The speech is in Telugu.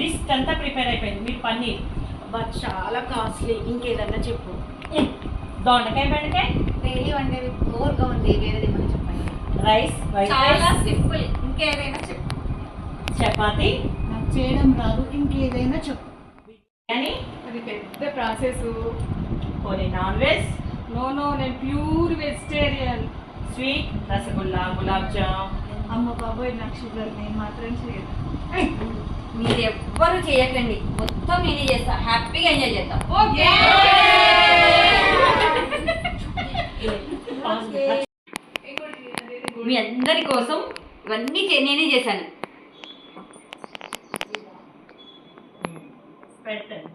లిస్ట్ అంతా ప్రిపేర్ అయిపోయింది. మీరు పన్నీర్ బట్ చాలా కాస్ట్లీ, ఇంకేదన్నా చెప్పు. దొండకాయ బెండకాయ డైలీ వండేది బోర్గా ఉంది, వేరేది ఏమన్నా చెప్పండి. రైస్ వైట్ చాలా రైస్ సింపుల్, ఇంకేదైనా చెప్పు. చపాతి నాకు చేయడం రాదు, ఇంకేదైనా చెప్పు. బిర్యానీ అది పెద్ద ప్రాసెస్. కొన్ని నాన్ వెజ్ నో, నేను pure vegetarian. Sweet rasgulla gulab jam. అమ్మ బాబోయ్, నాకు షుగర్, నేను మాత్రం చేయను. మీరు ఎవ్వరు చేయకండి, మొత్తం నేనే చేస్తా, హ్యాపీగా ఎంజాయ్ చేద్దాం. ఓకే. మీ అందరి కోసం ఇవన్నీ నేనే చేశాను. పెట్టండి